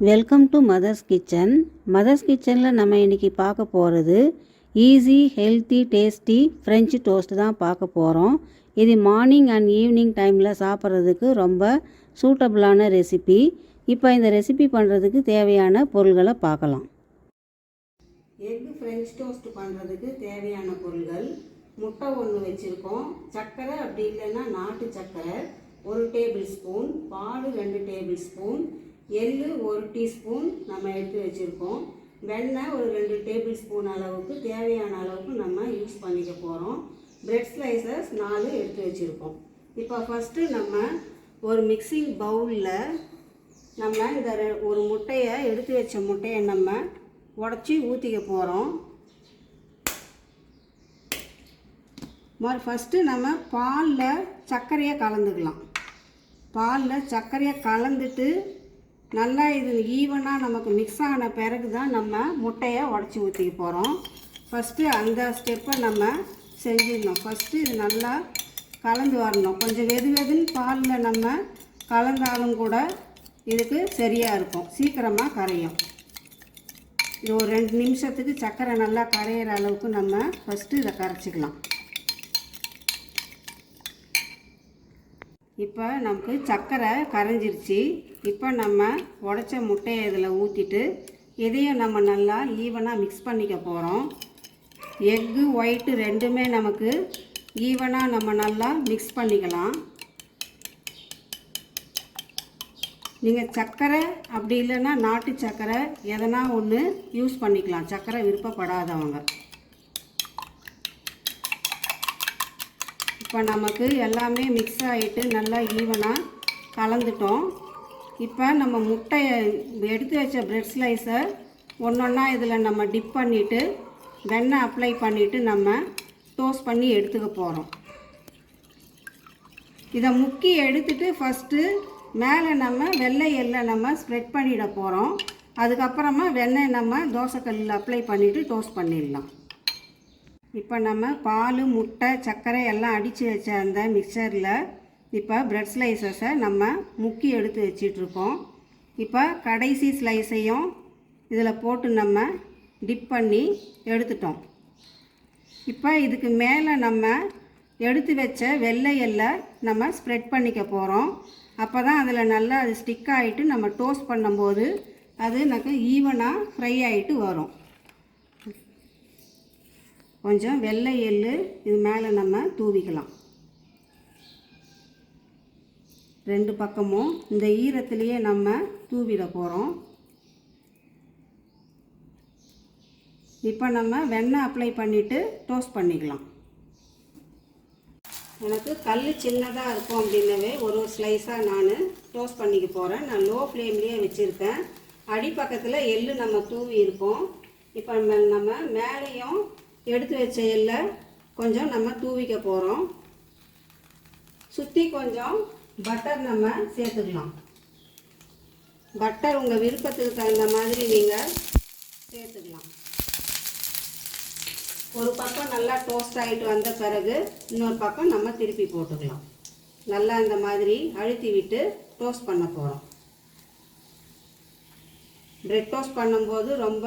Welcome to Mother's kitchen. Mother's கிச்சனில் நம்ம இன்றைக்கி பார்க்க போகிறது easy healthy tasty French toast தான் பார்க்க போகிறோம். இது மார்னிங் அண்ட் ஈவினிங் டைமில் சாப்பிட்றதுக்கு ரொம்ப சூட்டபுளான ரெசிபி. இப்போ இந்த ரெசிபி பண்ணுறதுக்கு தேவையான பொருள்களை பார்க்கலாம். எக் ஃப்ரெஞ்ச் டோஸ்ட் பண்ணுறதுக்கு தேவையான பொருள்கள்: முட்டை 1 வச்சுருக்கோம், சர்க்கரை அப்படி இல்லைன்னா நாட்டு சர்க்கரை 1 டேபிள் ஸ்பூன், பால் 2 டேபிள் ஸ்பூன், எள்ளு 1 டீஸ்பூன் நம்ம எடுத்து வச்சுருக்கோம், வெண்ணெய் ஒரு 2 டேபிள் ஸ்பூன் அளவுக்கு தேவையான அளவுக்கு நம்ம யூஸ் பண்ணிக்க போகிறோம். பிரெட் ஸ்லைசஸ் 4 எடுத்து வச்சுருக்கோம். இப்போ ஃபஸ்ட்டு நம்ம ஒரு மிக்சிங் பவுலில் நம்ம இந்த ஒரு முட்டையை எடுத்து வச்ச முட்டையை நம்ம உடச்சி ஊற்றிக்க போகிறோம். ஃபஸ்ட்டு நம்ம பாலில் சர்க்கரையை கலந்துக்கலாம். பாலில் சர்க்கரையை கலந்துட்டு நல்லா இது ஈவனாக நமக்கு மிக்ஸ் ஆன பிறகு தான் நம்ம முட்டையை உடச்சி ஊற்றிக்க போகிறோம். ஃபஸ்ட்டு அந்த ஸ்டெப்பை நம்ம செஞ்சிடணும். ஃபஸ்ட்டு இது நல்லா கலந்து வரணும். கொஞ்சம் வெதுன்னு பாலில் நம்ம கலந்தாலும் கூட இதுக்கு சரியாக இருக்கும், சீக்கிரமாக கரையும். இது ஒரு 2 நிமிஷத்துக்கு சர்க்கரை நல்லா கரையிற அளவுக்கு நம்ம ஃபஸ்ட்டு இதை கரைச்சிக்கலாம். இப்போ நமக்கு சர்க்கரை கரைஞ்சிருச்சு. இப்போ நம்ம உடச்ச முட்டையை இதில் ஊற்றிட்டு இதையும் நம்ம நல்லா ஈவனாக மிக்ஸ் பண்ணிக்க போகிறோம். எக்கு ஒயிட்டு ரெண்டுமே நமக்கு ஈவனாக நம்ம நல்லா மிக்ஸ் பண்ணிக்கலாம். நீங்கள் சர்க்கரை அப்படி இல்லைன்னா நாட்டு சர்க்கரை எதனா ஒன்று யூஸ் பண்ணிக்கலாம், சர்க்கரை விருப்பப்படாதவங்க. இப்போ நமக்கு எல்லாமே மிக்ஸ் ஆகிட்டு நல்லா ஈவனாக கலந்துட்டோம். இப்போ நம்ம முட்டையை எடுத்து வச்ச பிரெட் ஸ்லைஸை ஒன்றா இதில் நம்ம டிப் பண்ணிவிட்டு வெண்ணெய் அப்ளை பண்ணிவிட்டு நம்ம டோஸ்ட் பண்ணி எடுத்துக்க போகிறோம். இதை முக்கி எடுத்துட்டு ஃபஸ்ட்டு மேலே நம்ம வெள்ளை எள்ளை நம்ம ஸ்ப்ரெட் பண்ணிட போகிறோம். அதுக்கப்புறமா வெண்ணெய் நம்ம தோசைக்கல்லில் அப்ளை பண்ணிவிட்டு டோஸ்ட் பண்ணிடலாம். இப்போ நம்ம பால், முட்டை, சர்க்கரை எல்லாம் அடித்து வச்ச அந்த மிக்சரில் இப்போ பிரெட் ஸ்லைசஸை நம்ம முக்கி எடுத்து வச்சிட்ருக்கோம். இப்போ கடைசி ஸ்லைஸையும் இதில் போட்டு நம்ம டிப் பண்ணி எடுத்துட்டோம். இப்போ இதுக்கு மேலே நம்ம எடுத்து வச்ச வெள்ளை எல்லை நம்ம ஸ்ப்ரெட் பண்ணிக்க போகிறோம். அப்போ தான் அதில் நல்லா அது ஸ்டிக் ஆகிட்டு நம்ம டோஸ்ட் பண்ணும்போது அது எனக்கு ஈவனாக ஃப்ரை ஆகிட்டு வரும். கொஞ்சம் வெள்ளை எள்ளு இது மேலே நம்ம தூவிக்கலாம். 2 பக்கமும் இந்த ஈரத்துலேயே நம்ம தூவிட போகிறோம். இப்போ நம்ம வெண்ணெய் அப்ளை பண்ணிவிட்டு டோஸ்ட் பண்ணிக்கலாம். எனக்கு கல் சின்னதாக இருக்கும் அப்படின்னவே ஒரு ஸ்லைஸாக நான் டோஸ்ட் பண்ணிக்க போகிறேன். நான் லோ ஃப்ளேம்லேயே வச்சுருக்கேன். அடிப்பக்கத்தில் எள்ளு நம்ம தூவி இருக்கோம். இப்போ நம்ம மேலேயும் எடுத்து வச்ச எல்லை கொஞ்சம் நம்ம தூவிக்க போகிறோம். சுற்றி கொஞ்சம் பட்டர் நம்ம சேர்த்துக்கலாம். பட்டர் உங்கள் விருப்பத்துக்கு தகுந்த மாதிரி நீங்கள் சேர்த்துக்கலாம். ஒரு பக்கம் நல்லா டோஸ்ட் ஆகிட்டு வந்த பிறகு இன்னொரு பக்கம் நம்ம திருப்பி போட்டுக்கலாம். நல்லா இந்த மாதிரி அழுத்தி விட்டு டோஸ்ட் பண்ண போகிறோம். பிரெட் டோஸ்ட் பண்ணும்போது ரொம்ப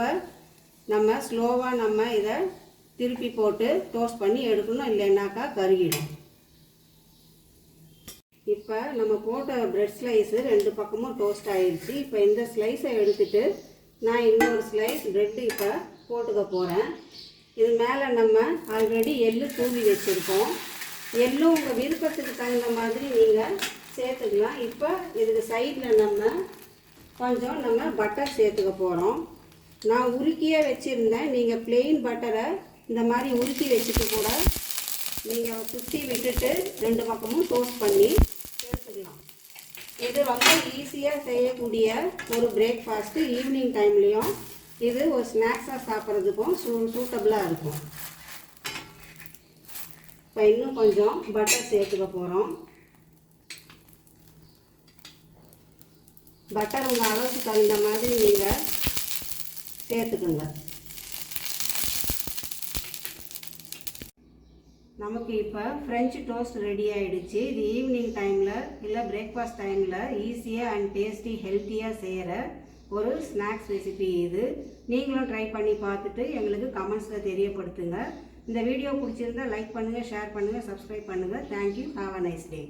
நம்ம ஸ்லோவாக நம்ம இதை திருப்பி போட்டு டோஸ்ட் பண்ணி எடுக்கணும், இல்லைன்னாக்கா கருகிடும். இப்போ நம்ம போட்ட பிரெட் ஸ்லைஸு 2 பக்கமும் டோஸ்ட் ஆகிடுச்சு. இப்போ இந்த ஸ்லைஸை எடுத்துகிட்டு நான் இன்னொரு ஸ்லைஸ் ப்ரெட்டு இப்போ போட்டுக்க போகிறேன். இது மேலே நம்ம ஆல்ரெடி எள்ளு தூவி வச்சுருக்கோம். எள்ளும் உங்கள் விருப்பத்துக்கு தகுந்த மாதிரி நீங்கள் சேர்த்துக்கலாம். இப்போ இதுக்கு சைடில் நம்ம கொஞ்சம் நம்ம பட்டர் சேர்த்துக்க போகிறோம். நான் உருக்கியே வச்சுருந்தேன். நீங்கள் பிளெயின் பட்டரை இந்த மாதிரி உருக்கி வச்சுட்டு கூட நீங்கள் சுற்றி விட்டுட்டு 2 பக்கமும் டோஸ்ட் பண்ணி எடுத்துக்கலாம். இது ரொம்ப ஈஸியாக செய்யக்கூடிய ஒரு பிரேக்ஃபாஸ்ட்டு. ஈவினிங் டைம்லேயும் இது ஒரு ஸ்நாக்ஸாக சாப்பிட்றதுக்கும் சூட்டபுளாக இருக்கும். இப்போ இன்னும் கொஞ்சம் பட்டர் சேர்த்துக்க போகிறோம். பட்டர் உங்கள் அளவுக்கு தகுந்த மாதிரி நீங்கள் சேர்த்துக்குங்க. நமக்கு இப்போ ஃப்ரெஞ்சு டோஸ்ட் ரெடி ஆகிடுச்சு. இது ஈவினிங் டைமில் இல்லை பிரேக்ஃபாஸ்ட் டைமில் ஈஸியாக அண்ட் டேஸ்டி ஹெல்த்தியாக செய்கிற ஒரு ஸ்நாக்ஸ் ரெசிபி இது. நீங்களும் ட்ரை பண்ணி பார்த்துட்டு எங்களுக்கு கமெண்ட்ஸில் தெரியப்படுத்துங்க. இந்த வீடியோ பிடிச்சிருந்தா லைக் பண்ணுங்கள், ஷேர் பண்ணுங்கள், சப்ஸ்கிரைப் பண்ணுங்கள். Thank you. Have a nice day.